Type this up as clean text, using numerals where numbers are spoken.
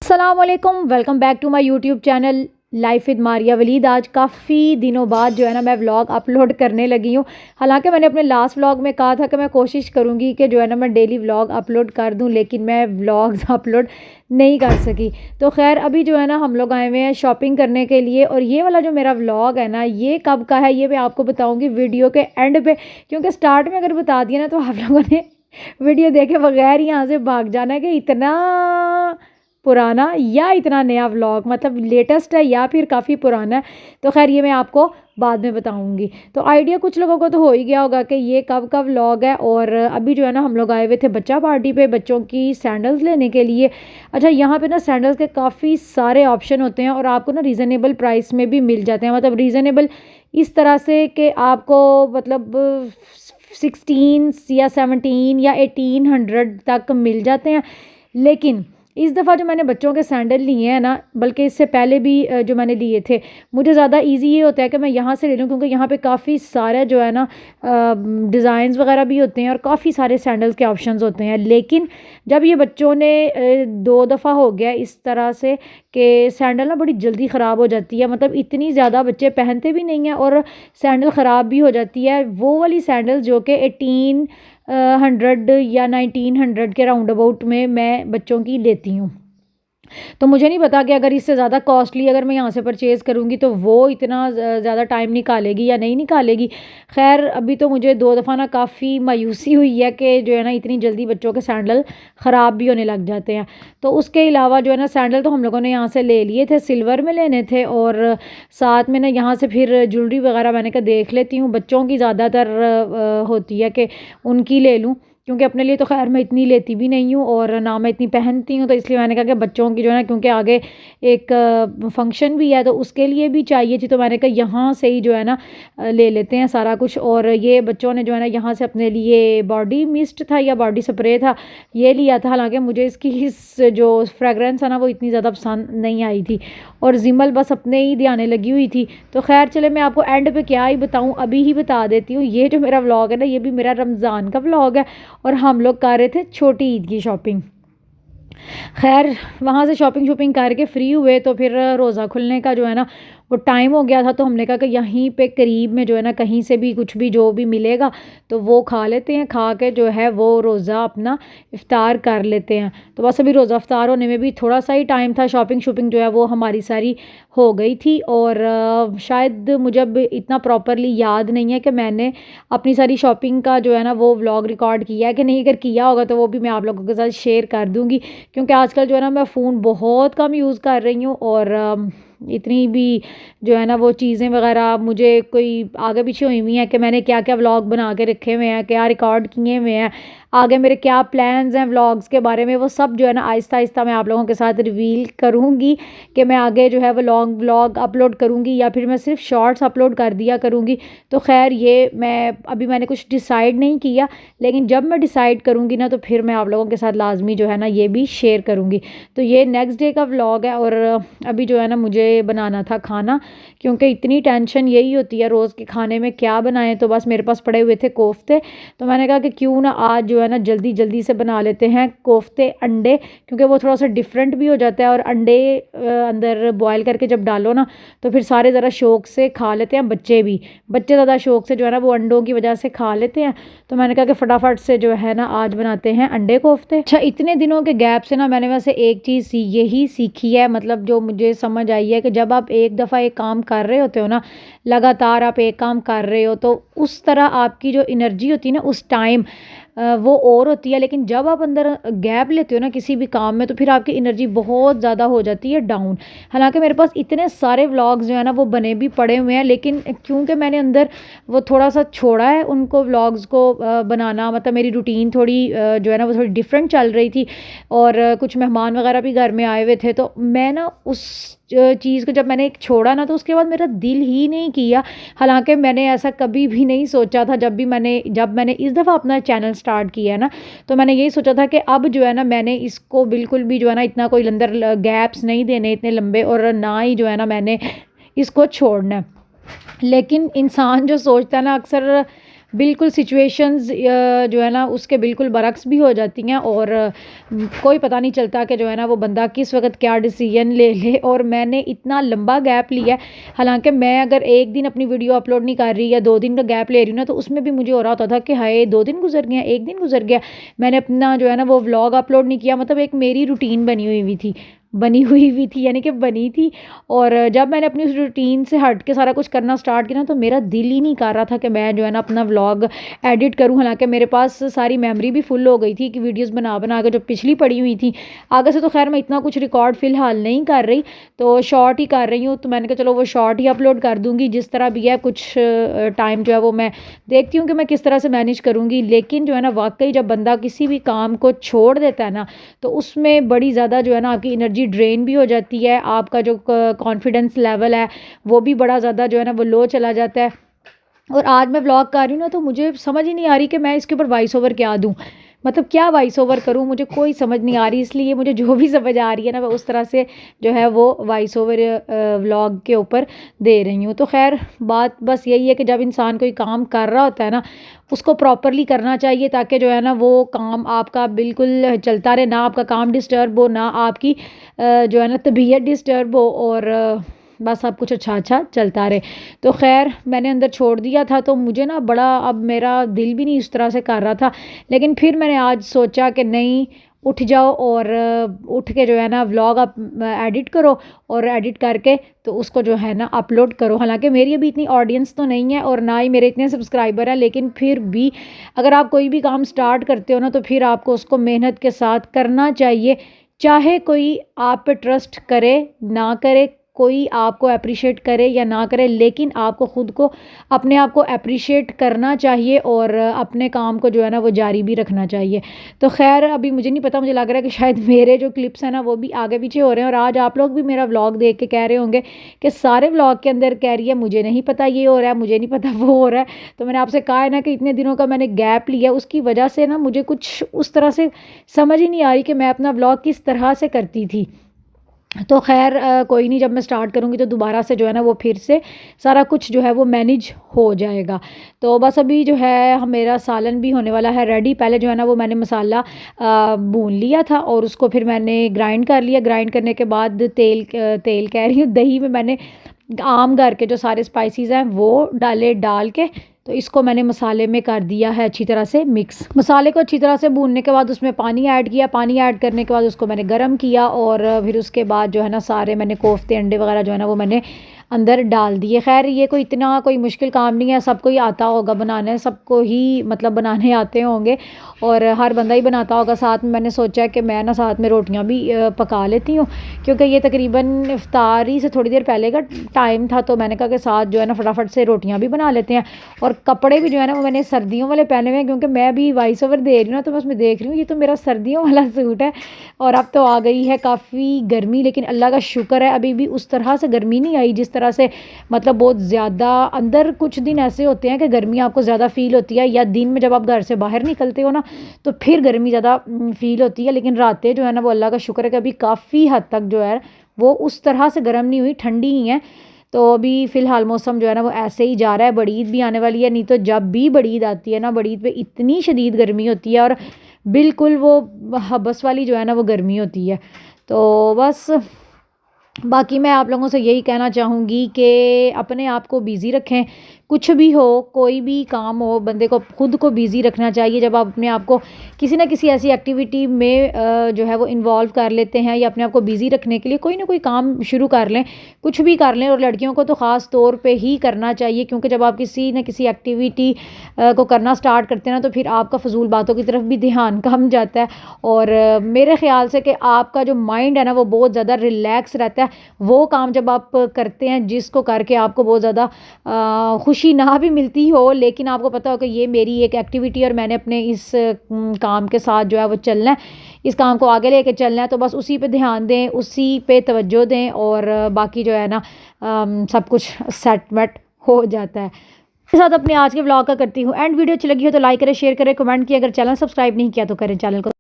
अस्सलामुअलैकुम, welcome back to my YouTube channel life with Maria Waleed. आज काफ़ी दिनों बाद जो है ना मैं व्लॉग अपलोड करने लगी हूँ। हालांकि मैंने अपने लास्ट व्लॉग में कहा था कि मैं कोशिश करूँगी कि जो है ना मैं डेली व्लॉग अपलोड कर दूँ, लेकिन मैं व्लॉग्स अपलोड नहीं कर सकी। तो खैर अभी जो है ना हम लोग आए हुए हैं शॉपिंग करने के लिए, और ये वाला जो मेरा व्लॉग है ना ये कब का है ये मैं आपको बताऊँगी वीडियो के एंड पे, क्योंकि स्टार्ट में अगर बता दिया ना तो आप लोगों ने वीडियो देखे बगैर यहाँ से भाग जाना है कि इतना पुराना या इतना नया व्लॉग, मतलब लेटेस्ट है या फिर काफ़ी पुराना है। तो खैर ये मैं आपको बाद में बताऊंगी। तो आइडिया कुछ लोगों को तो हो ही गया होगा कि ये कब का व्लॉग है। और अभी जो है ना हम लोग आए हुए थे बच्चा पार्टी पे बच्चों की सैंडल्स लेने के लिए। अच्छा, यहाँ पे ना सैंडल्स के काफ़ी सारे ऑप्शन होते हैं और आपको ना रीज़नेबल प्राइस में भी मिल जाते हैं। मतलब रीज़नेबल इस तरह से कि आपको मतलब 16 या 17 या 1800 तक मिल जाते हैं। लेकिन इस दफ़ा जो मैंने बच्चों के सैंडल लिए हैं ना, बल्कि इससे पहले भी जो मैंने लिए थे, मुझे ज़्यादा इजी ये होता है कि मैं यहाँ से ले लूँ, क्योंकि यहाँ पे काफ़ी सारे जो है ना डिज़ाइंस वगैरह भी होते हैं और काफ़ी सारे सैंडल्स के ऑप्शंस होते हैं। लेकिन जब ये बच्चों ने 2 दफ़ा हो गया इस तरह से कि सैंडल ना बड़ी जल्दी ख़राब हो जाती है, मतलब इतनी ज़्यादा बच्चे पहनते भी नहीं हैं और सैंडल ख़राब भी हो जाती है। वो वाली सैंडल जो कि 1800 या 1900 के राउंड अबाउट में मैं बच्चों की लेती हूँ। तो मुझे नहीं पता कि अगर इससे ज़्यादा कॉस्टली अगर मैं यहाँ से परचेज़ करूँगी तो वो इतना ज़्यादा टाइम निकालेगी या नहीं निकालेगी। खैर अभी तो मुझे 2 दफ़ा ना काफ़ी मायूसी हुई है कि जो है ना इतनी जल्दी बच्चों के सैंडल ख़राब भी होने लग जाते हैं। तो उसके अलावा जो है ना सैंडल तो हम लोगों ने यहाँ से ले लिए थे, सिल्वर में लेने थे, और साथ में ना यहाँ से फिर ज्वेलरी वगैरह मैंने कहा देख लेती हूँ। बच्चों की ज़्यादातर होती है कि उनकी ले लूँ, क्योंकि अपने लिए तो खैर मैं इतनी लेती भी नहीं हूँ और ना मैं इतनी पहनती हूँ। तो इसलिए मैंने कहा कि बच्चों की जो है ना, क्योंकि आगे एक फंक्शन भी है तो उसके लिए भी चाहिए थी, तो मैंने कहा यहाँ से ही जो है ना ले लेते हैं सारा कुछ। और ये बच्चों ने जो है ना यहाँ से अपने लिए बॉडी मिस्ट था या बॉडी स्प्रे था ये लिया था। हालांकि मुझे इसकी जो फ्रेगरेंस है ना वो इतनी ज़्यादा पसंद नहीं आई थी, और जिमल बस अपने ही ध्याने लगी हुई थी। तो खैर चले मैं आपको एंड पे क्या ही बताऊँ, अभी ही बता देती हूँ। ये जो मेरा व्लॉग है ना ये भी मेरा रमज़ान का व्लॉग है, और हम लोग कर रहे थे छोटी ईद की शॉपिंग। खैर वहाँ से शॉपिंग करके फ्री हुए तो फिर रोज़ा खुलने का जो है ना वो टाइम हो गया था। तो हमने कहा कि यहीं पे करीब में जो है ना कहीं से भी कुछ भी जो भी मिलेगा तो वो खा लेते हैं, खा के जो है वो रोज़ा अपना इफ़्तार कर लेते हैं। तो बस अभी रोज़ा इफ़्तार होने में भी थोड़ा सा ही टाइम था। शॉपिंग जो है वो हमारी सारी हो गई थी, और शायद मुझे अब इतना प्रॉपरली याद नहीं है कि मैंने अपनी सारी शॉपिंग का जो है ना वो व्लॉग रिकॉर्ड किया है कि नहीं। अगर किया होगा तो वो भी मैं आप लोगों के साथ शेयर कर दूँगी, क्योंकि आजकल जो है ना मैं फ़ोन बहुत कम यूज़ कर रही हूँ, और इतनी भी जो है ना वो चीज़ें वगैरह मुझे कोई आगे पीछे हुई हुई हैं कि मैंने क्या क्या व्लॉग बना के रखे हुए हैं, क्या रिकॉर्ड किए हुए हैं, आगे मेरे क्या प्लान्स हैं व्लॉग्स के बारे में, वो सब जो है ना आहिस्ता आहिस्ता मैं आप लोगों के साथ रिवील करूँगी कि मैं आगे जो है वो लॉन्ग व्लॉग अपलोड करूँगी या फिर मैं सिर्फ शॉर्ट्स अपलोड कर दिया करूँगी। तो खैर ये मैंने कुछ डिसाइड नहीं किया, लेकिन जब मैं डिसाइड करूँगी ना तो फिर मैं आप लोगों के साथ लाजमी जो है ना ये भी शेयर करूँगी। तो ये नेक्स्ट डे का व्लॉग है, और अभी जो है ना मुझे बनाना था खाना, क्योंकि इतनी टेंशन यही होती है रोज़ के खाने में क्या बनाएं। तो बस मेरे पास पड़े हुए थे कोफ्ते, तो मैंने कहा कि क्यों ना आज जो है ना जल्दी जल्दी से बना लेते हैं कोफ्ते अंडे, क्योंकि वो थोड़ा सा डिफरेंट भी हो जाता है। और अंडे अंदर बॉयल करके जब डालो ना तो फिर सारे ज़रा शौक से खा लेते हैं, बच्चे ज़्यादा शौक से जो है ना वो अंडों की वजह से खा लेते हैं। तो मैंने कहा कि फटाफट से जो है ना आज बनाते हैं अंडे कोफ्ते। अच्छा, इतने दिनों के गैप से ना मैंने वैसे एक चीज़ यही सीखी है, मतलब जो मुझे समझ आई है कि जब आप एक दफ़ा एक काम कर रहे होते हो ना, लगातार आप एक काम कर रहे हो, तो उस तरह आपकी जो एनर्जी होती है ना उस टाइम वो और होती है। लेकिन जब आप अंदर गैप लेते हो ना किसी भी काम में तो फिर आपकी एनर्जी बहुत ज़्यादा हो जाती है डाउन। हालांकि मेरे पास इतने सारे व्लॉग्स जो है ना वो बने भी पड़े हुए हैं, लेकिन क्योंकि मैंने अंदर वो थोड़ा सा छोड़ा है उनको व्लॉग्स को बनाना, मतलब मेरी रूटीन थोड़ी जो है ना वो थोड़ी डिफरेंट चल रही थी, और कुछ मेहमान वगैरह भी घर में आए हुए थे। तो मैं ना उस चीज़ को जब मैंने एक छोड़ा ना तो उसके बाद मेरा दिल ही नहीं किया। हालांकि मैंने ऐसा कभी भी नहीं सोचा था। जब मैंने इस दफ़ा अपना चैनल स्टार्ट किया है ना तो मैंने यही सोचा था कि अब जो है ना मैंने इसको बिल्कुल भी जो है ना इतना कोई अंदर गैप्स नहीं देने इतने लंबे, और ना ही जो है ना मैंने इसको छोड़ना है। लेकिन इंसान जो सोचता है ना अक्सर बिल्कुल सिचुएशंस जो है ना उसके बिल्कुल बरक्स भी हो जाती हैं, और कोई पता नहीं चलता कि जो है ना वो बंदा किस वक्त क्या डिसीजन ले ले। और मैंने इतना लंबा गैप लिया है, हालांकि मैं अगर एक दिन अपनी वीडियो अपलोड नहीं कर रही या 2 दिन का गैप ले रही हूँ ना, तो उसमें भी मुझे हो रहा होता था कि हाय 2 दिन गुजर गए, 1 दिन गुजर गया, मैंने अपना जो है ना वो व्लॉग अपलोड नहीं किया। मतलब एक मेरी रूटीन बनी हुई थी यानी कि बनी थी। और जब मैंने अपनी उस रूटीन से हट के सारा कुछ करना स्टार्ट किया ना, तो मेरा दिल ही नहीं कर रहा था कि मैं जो है ना अपना व्लॉग एडिट करूं। हालांकि मेरे पास सारी मेमोरी भी फुल हो गई थी कि वीडियोस बना बना के जो पिछली पड़ी हुई थी। आगे से तो खैर मैं इतना कुछ रिकॉर्ड फ़िलहाल नहीं कर रही, तो शॉर्ट ही कर रही हूँ। तो मैंने कहा चलो वो शॉर्ट ही अपलोड कर दूँगी, जिस तरह भी है कुछ टाइम जो है वो मैं देखती हूँ कि मैं किस तरह से मैनेज करूँगी। लेकिन जो है ना वाकई जब बंदा किसी भी काम को छोड़ देता है ना, तो उसमें बड़ी ज़्यादा जो है ना आपकी एनर्जी ड्रेन भी हो जाती है, आपका जो कॉन्फिडेंस लेवल है वो भी बड़ा ज़्यादा जो है ना वो लो चला जाता है। और आज मैं व्लॉग कर रही हूँ ना, तो मुझे समझ ही नहीं आ रही कि मैं इसके ऊपर वॉइस ओवर क्या दूँ, मतलब क्या वॉइस ओवर करूँ, मुझे कोई समझ नहीं आ रही। इसलिए मुझे जो भी समझ आ रही है ना, मैं उस तरह से जो है वो वॉइस ओवर व्लॉग के ऊपर दे रही हूँ। तो खैर बात बस यही है कि जब इंसान कोई काम कर रहा होता है ना, उसको प्रॉपरली करना चाहिए, ताकि जो है ना वो काम आपका बिल्कुल चलता रहे, ना आपका काम डिस्टर्ब हो, ना आपकी जो है ना तबीयत डिस्टर्ब हो, और बस सब कुछ अच्छा अच्छा चलता रहे। तो खैर मैंने अंदर छोड़ दिया था, तो मुझे ना बड़ा अब मेरा दिल भी नहीं इस तरह से कर रहा था। लेकिन फिर मैंने आज सोचा कि नहीं, उठ जाओ और उठ के जो है ना व्लॉग आप एडिट करो, और एडिट करके तो उसको जो है ना अपलोड करो। हालांकि मेरी अभी इतनी ऑडियंस तो नहीं है और ना ही मेरे इतने सब्सक्राइबर हैं, लेकिन फिर भी अगर आप कोई भी काम स्टार्ट करते हो ना, तो फिर आपको उसको मेहनत के साथ करना चाहिए। चाहे कोई आप पे ट्रस्ट करे ना करे, कोई आपको अप्रिशिएट करे या ना करे, लेकिन आपको ख़ुद को अपने आप को अप्रिशिएट करना चाहिए, और अपने काम को जो है ना वो जारी भी रखना चाहिए। तो खैर अभी मुझे नहीं पता, मुझे लग रहा है कि शायद मेरे जो क्लिप्स हैं ना वो भी आगे पीछे हो रहे हैं, और आज आप लोग भी मेरा व्लॉग देख के कह रहे होंगे कि सारे व्लॉग के अंदर कह रही है मुझे नहीं पता ये हो रहा है, मुझे नहीं पता वो हो रहा है। तो मैंने आपसे कहा है ना कि इतने दिनों का मैंने गैप लिया, उसकी वजह से ना मुझे कुछ उस तरह से समझ ही नहीं आ रही कि मैं अपना व्लॉग किस तरह से करती थी। तो खैर कोई नहीं, जब मैं स्टार्ट करूँगी तो दोबारा से जो है ना वो फिर से सारा कुछ जो है वो मैनेज हो जाएगा। तो बस अभी जो है मेरा सालन भी होने वाला है रेडी। पहले जो है ना वो मैंने मसाला भून लिया था, और उसको फिर मैंने ग्राइंड कर लिया। ग्राइंड करने के बाद तेल कह रही हूँ, दही में मैंने आम घर के जो सारे स्पाइसेस हैं वो डाल के, तो इसको मैंने मसाले में कर दिया है अच्छी तरह से मिक्स। मसाले को अच्छी तरह से भूनने के बाद उसमें पानी ऐड किया। पानी ऐड करने के बाद उसको मैंने गर्म किया, और फिर उसके बाद जो है ना सारे मैंने कोफ्ते अंडे वगैरह जो है ना वो मैंने अंदर डाल दिए। खैर ये कोई इतना कोई मुश्किल काम नहीं है, सबको ही आता होगा बनाने, सबको ही मतलब बनाने आते होंगे, और हर बंदा ही बनाता होगा। साथ में मैंने सोचा कि मैं ना साथ में रोटियां भी पका लेती हूँ, क्योंकि ये तकरीबन इफ्तारी से थोड़ी देर पहले का टाइम था। तो मैंने कहा कि साथ जो है ना फटाफट से रोटियां भी बना लेते हैं। और कपड़े भी जो है ना वो मैंने सर्दियों वाले पहने हुए हैं, क्योंकि मैं भी वॉइस ओवर दे रही हूँ ना, तो बस मैं देख रही हूँ ये तो मेरा सर्दियों वाला सूट है। और अब तो आ गई है काफ़ी गर्मी, लेकिन अल्लाह का शुक्र है अभी भी उस तरह से गर्मी नहीं आई जिस तरह से, मतलब बहुत ज़्यादा अंदर कुछ दिन ऐसे होते हैं कि गर्मी आपको ज़्यादा फील होती है, या दिन में जब आप घर से बाहर निकलते हो ना तो फिर गर्मी ज़्यादा फील होती है। लेकिन रातें जो है ना वो अल्लाह का शुक्र है कि अभी काफ़ी हद तक जो है वो उस तरह से गर्म नहीं हुई, ठंडी ही है। तो अभी फ़िलहाल मौसम जो है ना वो ऐसे ही जा रहा है। बड़ी ईद भी आने वाली है, नहीं तो जब भी बड़ी ईद आती है ना, बड़ी ईद पे इतनी शदीद गर्मी होती है, और बिल्कुल वो हबस वाली जो है ना वो गर्मी होती है। तो बस बाकी मैं आप लोगों से यही कहना चाहूँगी कि अपने आप को बिज़ी रखें। कुछ भी हो, कोई भी काम हो, बंदे को खुद को बिज़ी रखना चाहिए। जब आप अपने आप को किसी न किसी ऐसी एक्टिविटी में जो है वो इन्वॉल्व कर लेते हैं, या अपने आप को बिज़ी रखने के लिए कोई ना कोई काम शुरू कर लें, कुछ भी कर लें। और लड़कियों को तो ख़ास तौर पे ही करना चाहिए, क्योंकि जब आप किसी न किसी एक्टिविटी को करना स्टार्ट करते हैं ना, तो फिर आपका फ़जूल बातों की तरफ भी ध्यान कम जाता है। और मेरे ख़्याल से कि आपका जो माइंड है ना वो बहुत ज़्यादा रिलैक्स रहता है। वो काम जब आप करते हैं जिसको करके आपको बहुत ज़्यादा खुशी ना भी मिलती हो, लेकिन आपको पता हो कि ये मेरी एक एक्टिविटी और मैंने अपने इस काम के साथ जो है वो चलना है, इस काम को आगे लेके चलना है, तो बस उसी पे ध्यान दें, उसी पे तवज्जो दें, और बाकी जो है ना सब कुछ सेटमेट हो जाता है। के साथ अपने आज के व्लॉग का करती हूँ एंड। वीडियो अच्छी लगी हो तो लाइक करें, शेयर करें, कमेंट किया। अगर चैनल सब्सक्राइब नहीं किया तो करें चैनल को।